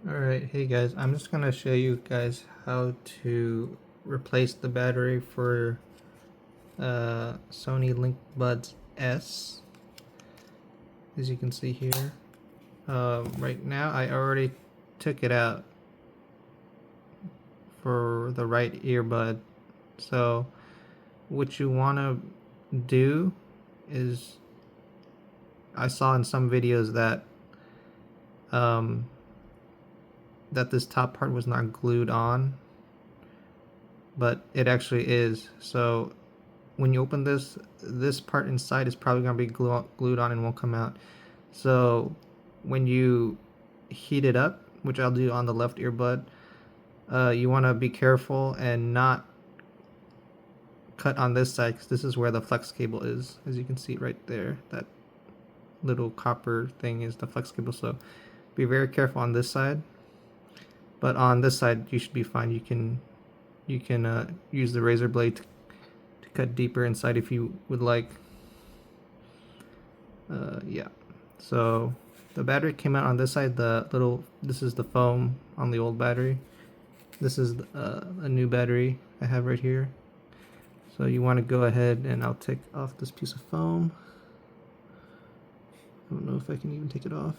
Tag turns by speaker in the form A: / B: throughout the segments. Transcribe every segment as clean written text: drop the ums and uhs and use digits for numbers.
A: Alright, hey guys, I'm just gonna show you guys how to replace the battery for Sony Linkbuds S, as you can see here. Right now I already took it out for the right earbud, so what you want to do is, I saw in some videos that that this top part was not glued on, but it actually is. So when you open this part inside is probably going to be glued on and won't come out. So when you heat it up, which I'll do on the left earbud, you want to be careful and not cut on this side, because this is where the flex cable is. As you can see right there, that little copper thing is the flex cable. So be very careful on this side, but on this side you should be fine. You can use the razor blade to cut deeper inside if you would like. Yeah, so the battery came out on this side. This is the foam on the old battery. This is a new battery I have right here. So you want to go ahead, and I'll take off this piece of foam. I don't know if I can even take it off.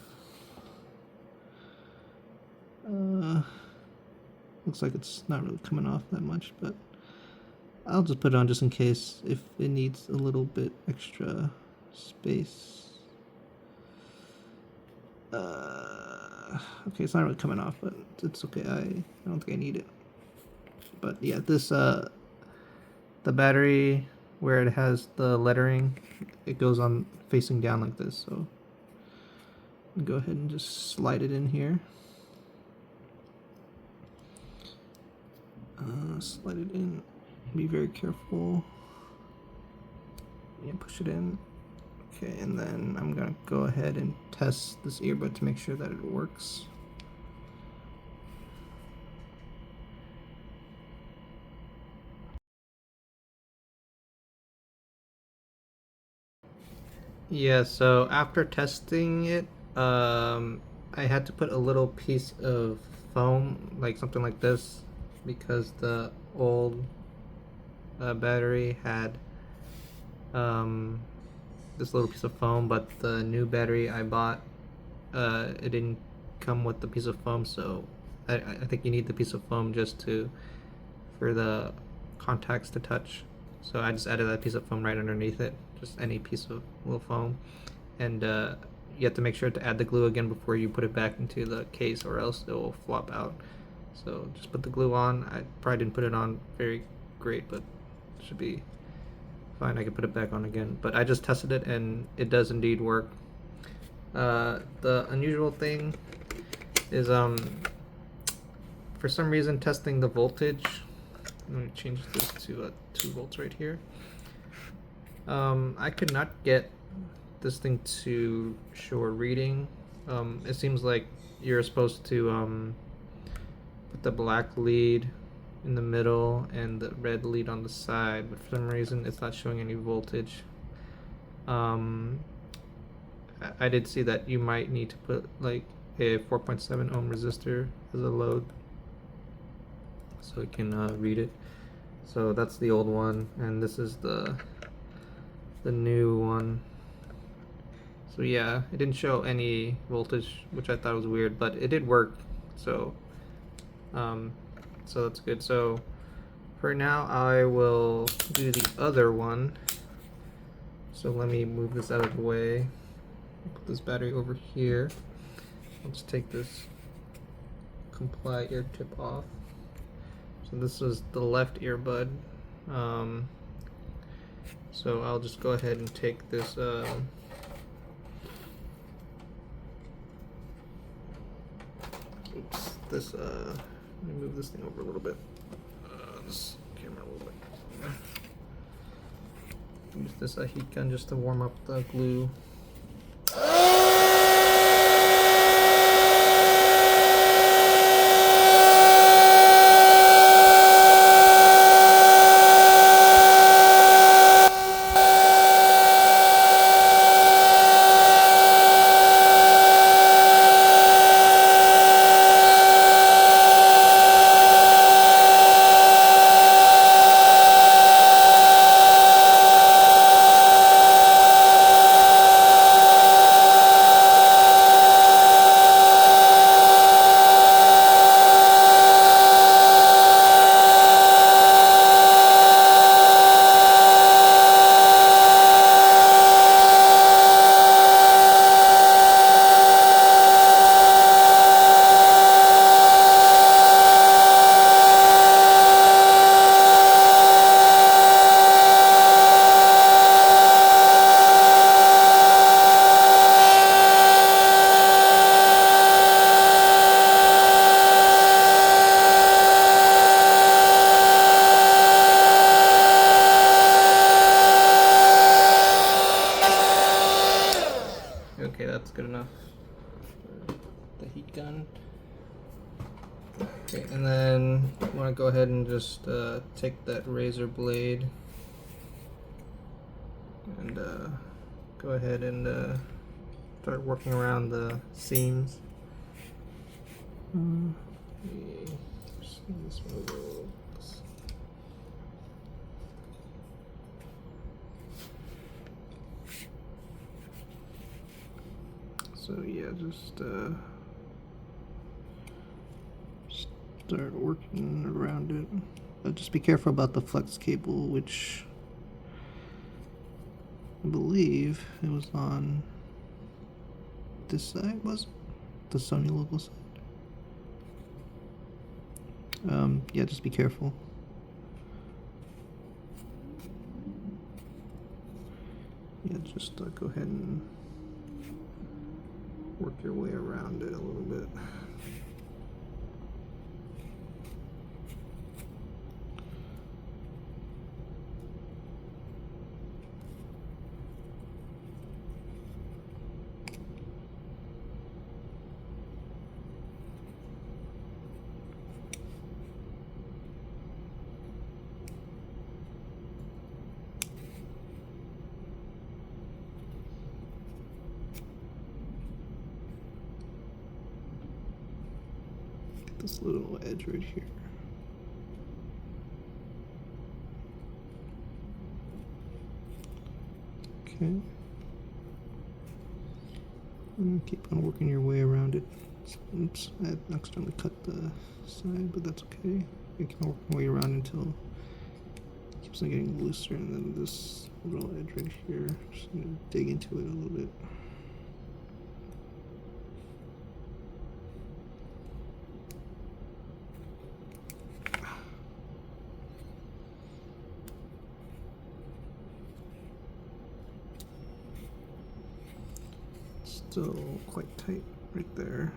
A: Looks like it's not really coming off that much, but I'll just put it on just in case if it needs a little bit extra space. Okay, it's not really coming off, but it's okay. I don't think I need it. But yeah, this the battery where it has the lettering, it goes on facing down like this. So go ahead and just slide it in here. Slide it in. Be very careful. Yeah, push it in. Okay, and then I'm gonna go ahead and test this earbud to make sure that it works. Yeah, so after testing it, I had to put a little piece of foam, like something like this, because the old battery had this little piece of foam, but the new battery I bought, it didn't come with the piece of foam, so I think you need the piece of foam just for the contacts to touch. So I just added that piece of foam right underneath it, just any piece of little foam. And you have to make sure to add the glue again before you put it back into the case, or else it will flop out. So just put the glue on. I probably didn't put it on very great, but it should be fine. I can put it back on again. But I just tested it and it does indeed work. The unusual thing is for some reason testing the voltage. Let me change this to 2 volts right here. I could not get this thing to show a reading. It seems like you're supposed to put the black lead in the middle and the red lead on the side, but for some reason it's not showing any voltage. I did see that you might need to put like a 4.7 ohm resistor as a load so it can read it. So that's the old one, and this is the new one. So yeah, it didn't show any voltage, which I thought was weird, but it did work. So so that's good. So for now I will do the other one. So let me move this out of the way. Put this battery over here. I'll just take this comply ear tip off. So this is the left earbud. So I'll just go ahead and take this let me move this thing over a little bit. This camera a little bit. Use this heat gun just to warm up the glue. gun. Okay, and then I want to go ahead and just take that razor blade and go ahead and start working around the seams. So yeah, just start working around it. But just be careful about the flex cable, which I believe it was on this side, was it? The Sony logo side. Yeah, just be careful. Yeah, just go ahead and work your way around it a little bit. This little edge right here. Okay. And keep on working your way around it. Oops, I accidentally cut the side, but that's okay. You can work your way around until it keeps on getting looser, and then this little edge right here, just gonna dig into it a little bit. Still quite tight right there.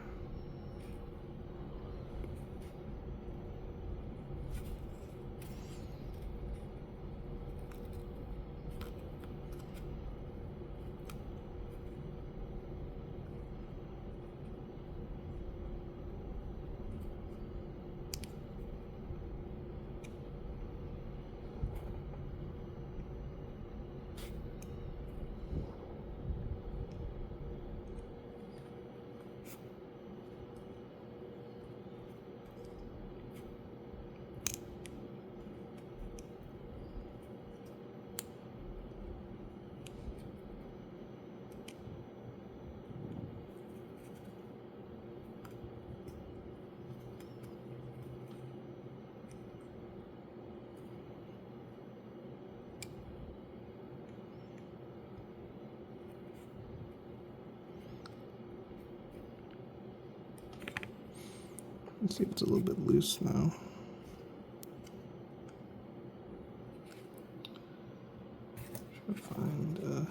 A: Let's see if it's a little bit loose now. Try to find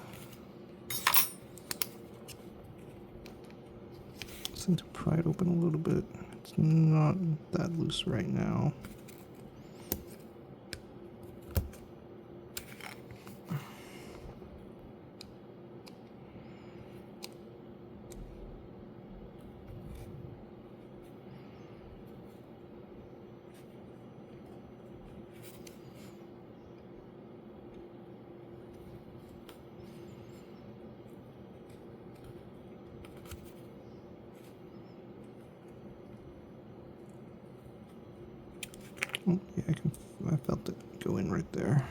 A: something to pry it open a little bit. It's not that loose right now. Oh, yeah, I felt it go in right there.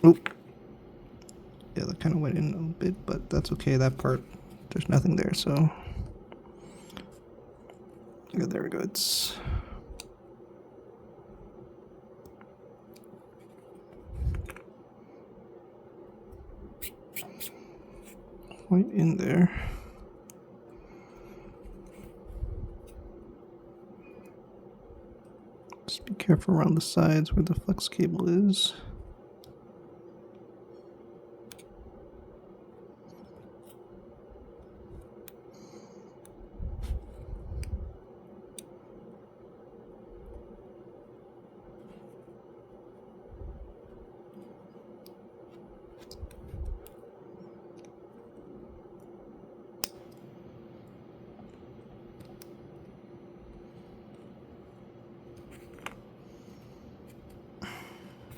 A: Oh, yeah, that kind of went in a bit, but that's okay. That part, there's nothing there, so yeah, there we go. It's right in there. Just be careful around the sides where the flex cable is.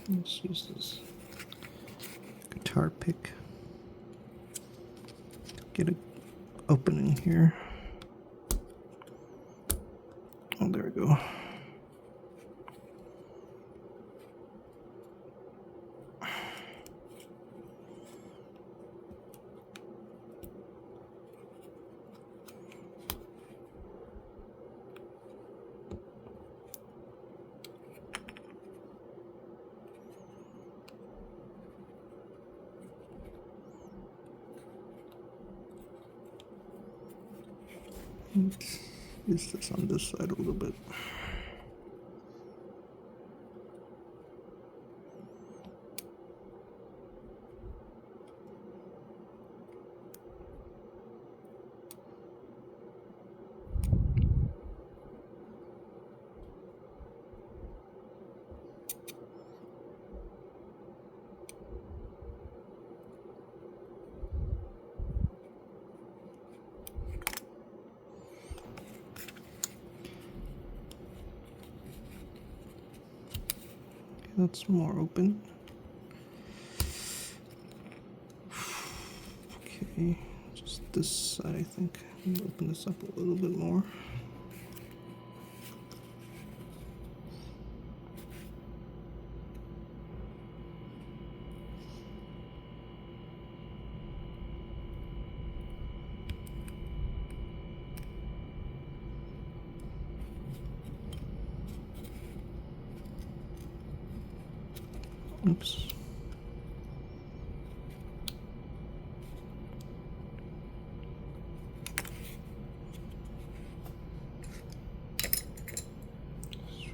A: Let's use this guitar pick. Get an opening here. Oh, there we go. Let's use this on this side a little bit. That's more open. Okay, just this side, I think. I'm gonna open this up a little bit more. Oops.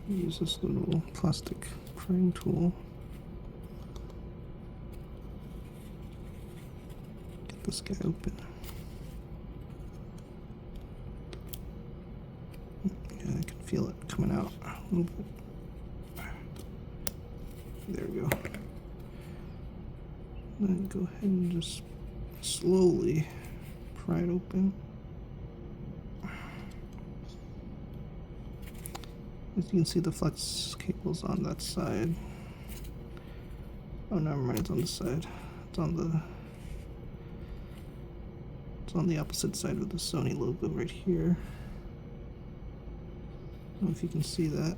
A: Use this little plastic prying tool. Get this guy open. Yeah, I can feel it coming out a little bit. There we go. Then go ahead and just slowly pry it open. As you can see, the flex cable's on that side. Oh, never mind, it's on this side. It's on the opposite side of the Sony logo right here. I don't know if you can see that.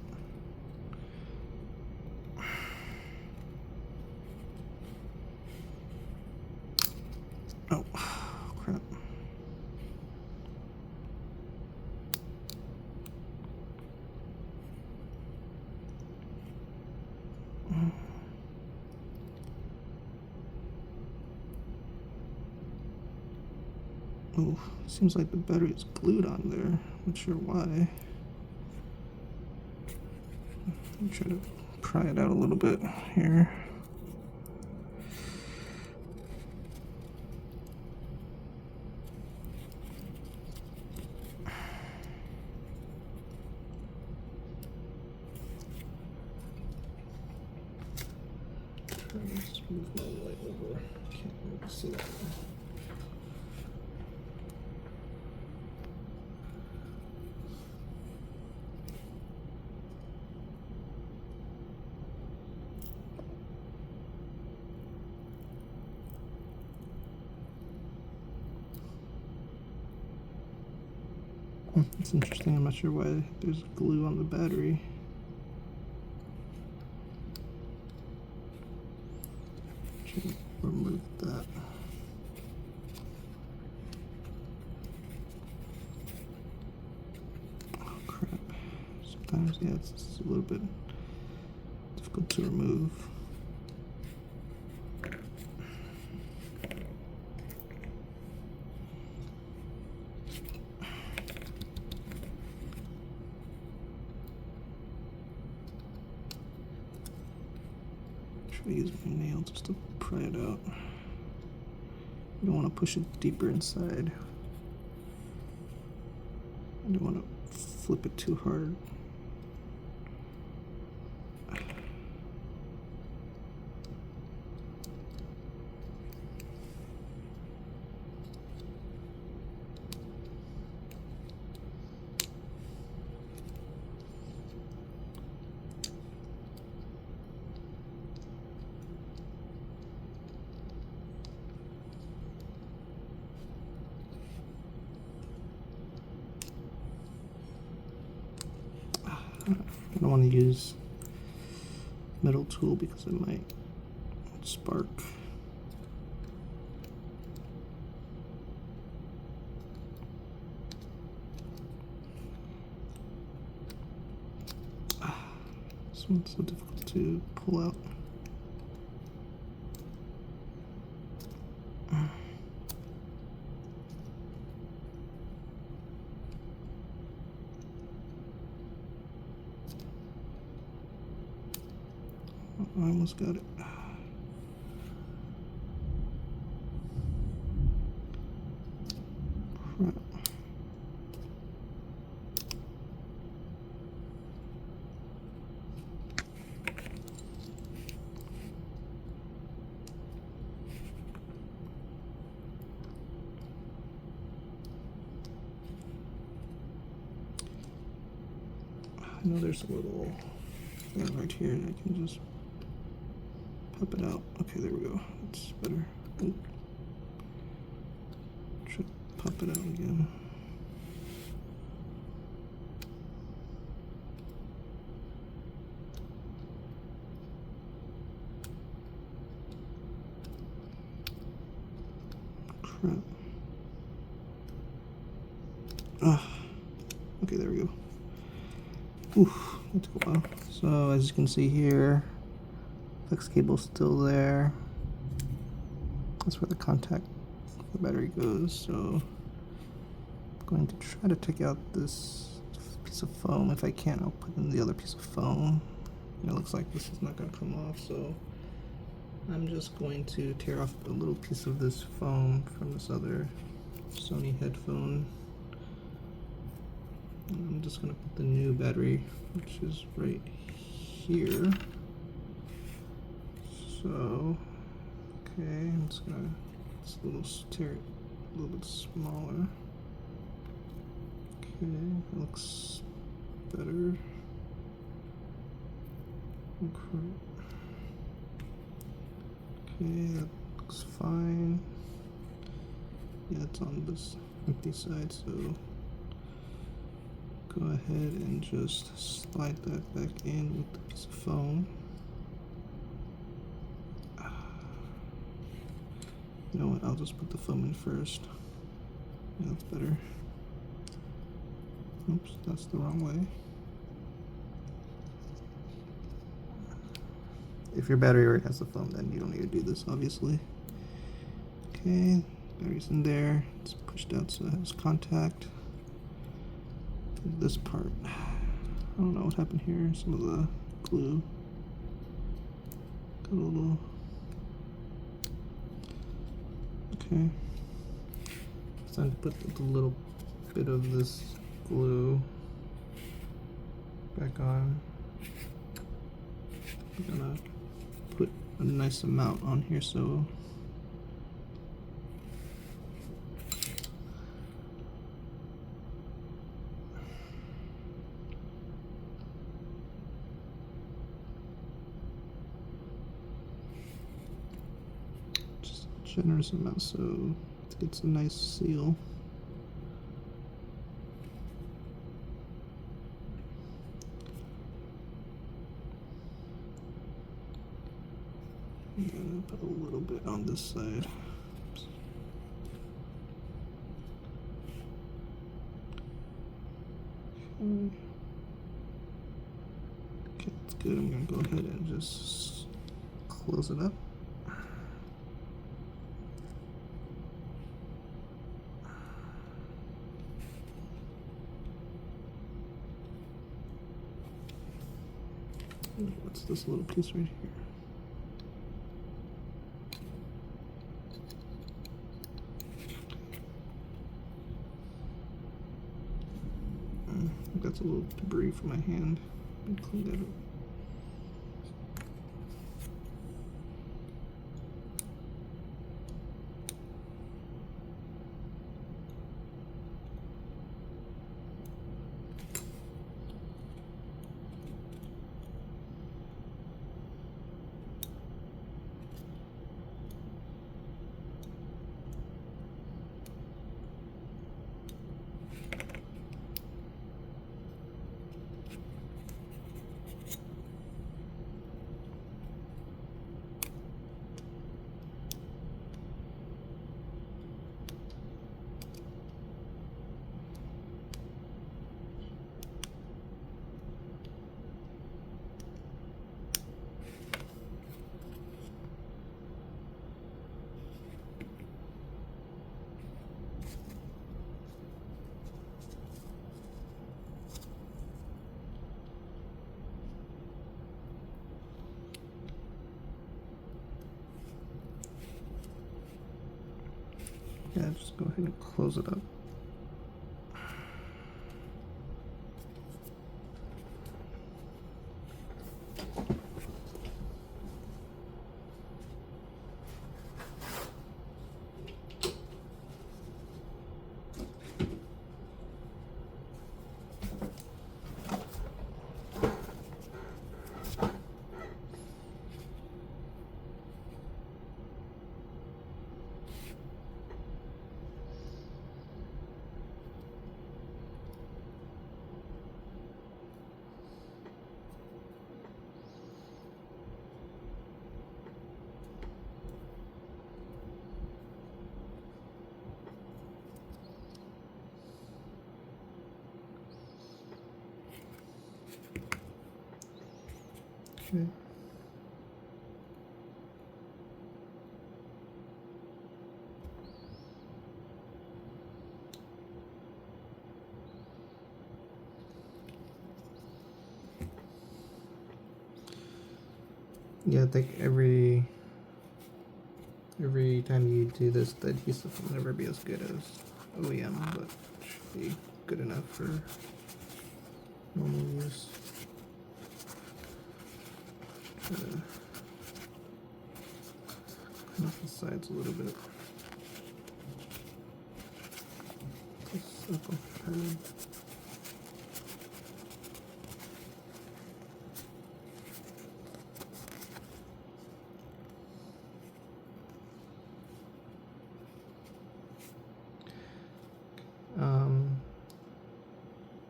A: Oh, crap. Oh, seems like the battery is glued on there. Not sure why. I'm try to pry it out a little bit here. Let's move my light over. Can't really see that one. It's interesting. I'm not sure why there's glue on the battery. Should remove that. Oh crap. Sometimes, yeah, it's a little bit difficult to remove. Try to use my nail just to pry it out. You don't want to push it deeper inside. I don't want to flip it too hard. I don't want to use metal tool because it might spark. This one's so difficult to pull out. I almost got it. Crap. I know there's a little thing right here and I can just pop it out. Okay, there we go. That's better. Ooh. Try to pop it out again. Crap. Ah. Okay, there we go. Oof, that took a while. So as you can see here, flex cable's still there. That's where the contact for the battery goes. So I'm going to try to take out this piece of foam. If I can't, I'll put in the other piece of foam. And it looks like this is not going to come off, so I'm just going to tear off a little piece of this foam from this other Sony headphone. I'm just going to put the new battery, which is right here. So, okay, I'm just going to tear it a little bit smaller. Okay, that looks better. Okay, that looks fine. Yeah, it's on this empty side, so go ahead and just slide that back in with the piece of foam. You know what, I'll just put the foam in first. Yeah, that's better. Oops, that's the wrong way. If your battery already has the foam, then you don't need to do this, obviously. Okay, battery's in there. It's pushed out so it has contact. This part, I don't know what happened here. Some of the glue got a little. Okay, it's time to put a little bit of this glue back on. I'm gonna put a nice amount on here so just a generous amount so it gets a nice seal. I'm gonna put a little bit on this side. Oops. Okay, that's good. I'm gonna go ahead and just close it up. What's this little piece right here? That's a little debris from my hand. Let me clean that up. Yeah, just go ahead and close it up. Okay. Yeah, I think every time you do this, the adhesive will never be as good as OEM, but should be good enough for normal use. Try to clean off the sides a little bit. Just up on the pad.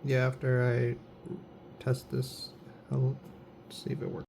A: Yeah, after I test this, I'll see if it works.